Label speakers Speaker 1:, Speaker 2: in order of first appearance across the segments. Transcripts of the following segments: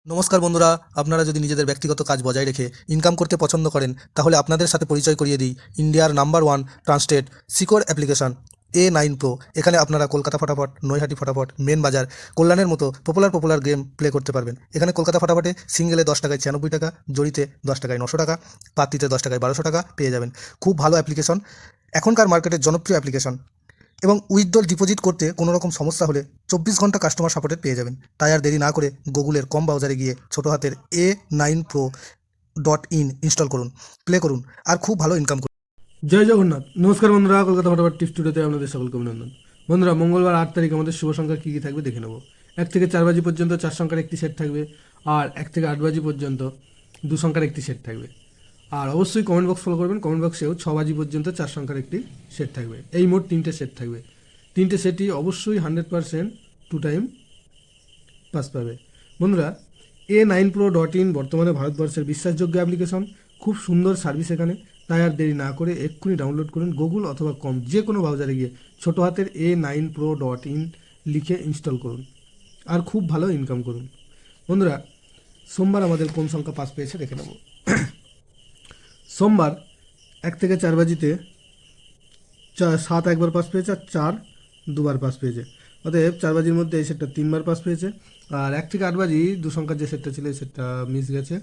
Speaker 1: নমস্কার বন্ধুরা, আপনারা যদি নিজেদের ব্যক্তিগত কাজ বজায় রেখে ইনকাম করতে পছন্দ করেন তাহলে আপনাদের সাথে পরিচয় করিয়ে দিই ইন্ডিয়ার number one trusted secure application A9 Pro। এখানে আপনারা কলকাতা ফটাফট, নৈহাটি ফটাফট, মেন বাজার, কল্যাণের মতো পপুলার গেম প্লে করতে পারবেন। এখানে কলকাতা ফটাফটে সিঙ্গেলে 10 টাকায় 96 টাকা, জড়িতে 10 টাকায় 900 টাকা, পাত্তিতে 10 টাকায় 1200 টাকা পেয়ে যাবেন। খুব ভালো অ্যাপ্লিকেশন, এখনকার মার্কেটের জনপ্রিয় অ্যাপ্লিকেশন। এবং উইথড্রল ডিপোজিট করতে কোনো রকম সমস্যা হলে 24 ঘন্টা কাস্টমার সাপোর্টের পেয়ে যাবেন। তাই আর দেরি না করে গুগলের কম ব্রাউজারে গিয়ে ছোটো হাতের A9Pro.in ইনস্টল করুন, প্লে করুন আর খুব ভালো ইনকাম করুন।
Speaker 2: জয় জগন্নাথ। নমস্কার বন্ধুরা, কলকাতা ফটাফট টিপ স্টুডিওতে আপনাদের সকলকে অভিনন্দন। বন্ধুরা, মঙ্গলবার 8 তারিখ আমাদের শুভ সংখ্যা কী কী থাকবে দেখে নেব। 1 থেকে 4 বাজি পর্যন্ত 4 সংখ্যার একটি সেট থাকবে, আর 1 থেকে 8 বাজি পর্যন্ত 2 সংখ্যার একটি সেট থাকবে। আর অবশ্যই কমেন্ট বক্স ফলো করবেন, কমেন্ট বক্সেও 6 বাজি পর্যন্ত 4 সংখ্যার একটি সেট থাকবে। এই মোট 3টে সেট থাকবে। 3টে সেটই অবশ্যই 100% 2 টাইম পাস পাবে। বন্ধুরা, A9Pro.in বর্তমানে ভারতবর্ষের বিশ্বাসযোগ্য অ্যাপ্লিকেশন, খুব সুন্দর সার্ভিস এখানে। তাই আর দেরি না করে এক্ষুনি ডাউনলোড করুন গুগল অথবা কম যে কোনো ব্রাউজারে গিয়ে ছোটো হাতের A9Pro.in লিখে ইনস্টল করুন আর খুব ভালো ইনকাম করুন। বন্ধুরা, সোমবার আমাদের কোন সংখ্যা পাস পেয়েছে দেখে নেব। সোমবার 1 থেকে 4 বাজিতে 7 একবার পাস পেয়েছে আর 4 দুবার পাস পেয়েছে। অতএব 4 বাজির মধ্যে এই সেটটা 3বার পাস পেয়েছে। আর 1 থেকে 8 বাজি 2 সংখ্যার যে সেটটা ছিল এই সেটটা মিস গেছে।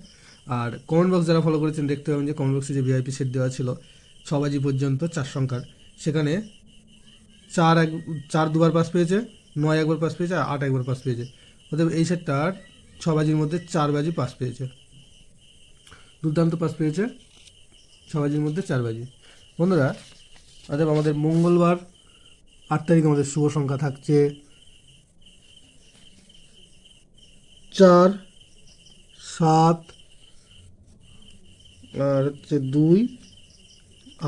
Speaker 2: আর কমেন্ট বক্স যারা ফলো করেছেন দেখতে পাবেন যে কমেন্ট বক্সে যে ভিআইপি সেট দেওয়া ছিল 6 বাজি পর্যন্ত 4 সংখ্যার, সেখানে 4 দুবার পাস পেয়েছে, 9 একবার পাস পেয়েছে আর 8 একবার পাস পেয়েছে। অতএব এই সেটটার 6 বাজির মধ্যে 4 বাজি পাস পেয়েছে, দুর্দান্ত পাস পেয়েছে 6 বাজির মধ্যে 4 বাজি। বন্ধুরা, অতএব আমাদের মঙ্গলবার 8 তারিখ আমাদের শুভ সংখ্যা থাকছে 4, 7 আর হচ্ছে 2,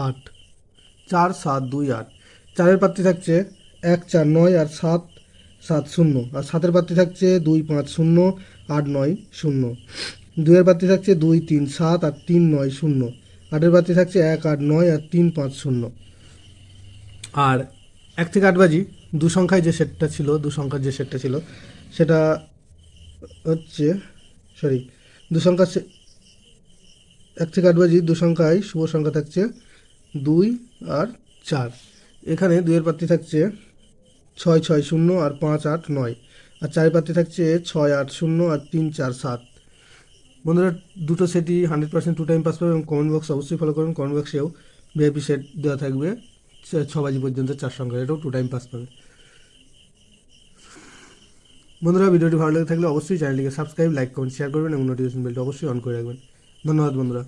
Speaker 2: 8। 4, 7, 2, 8। 4-এর প্রার্থী থাকছে 1, 4, 9 আর 7, 7, 0। আর 7-এর প্রার্থী থাকছে 2, 5, 0, 8, 9, 0। 2-এর প্রার্থী থাকছে 2, 3, 7 আর 3, 9, 0। 8-এর প্রার্থী থাকছে 1, 8, 9 আর 3, 5, 0। আর 1 থেকে 8 বাজি 2 সংখ্যায় যে সেটটা ছিল, 2 সংখ্যার যে সেটটা ছিল সেটা হচ্ছে 2 সংখ্যার 1 থেকে 8 বাজি 2 সংখ্যায় শুভ সংখ্যা থাকছে 2 আর 4। এখানে 2-এর প্রার্থী থাকছে 6, 6, 0 আর 5, 8, 9। আর 4-এর প্রার্থী থাকছে 6, 8, 0 আর 3, 4, 7। বন্ধুরা, দুটো সেটই 100% 2 টাইম পাস পাবে এবং কমেন্ট বক্স অবশ্যই ফলো করুন। কমেন্ট বক্সেও ভিআইপি সেট দেওয়া থাকবে 6 বাজি পর্যন্ত 4 সংখ্যা, এটাও 2 টাইম পাস পাবে। বন্ধুরা, ভিডিওটি ভালো লেগে থাকলে অবশ্যই চ্যানেলটিকে সাবস্ক্রাইব, লাইক, কমেন্ট, শেয়ার করবেন এবং নোটিফিকেশন বেলটি অবশ্যই অন করে রাখবেন। ধন্যবাদ বন্ধুরা।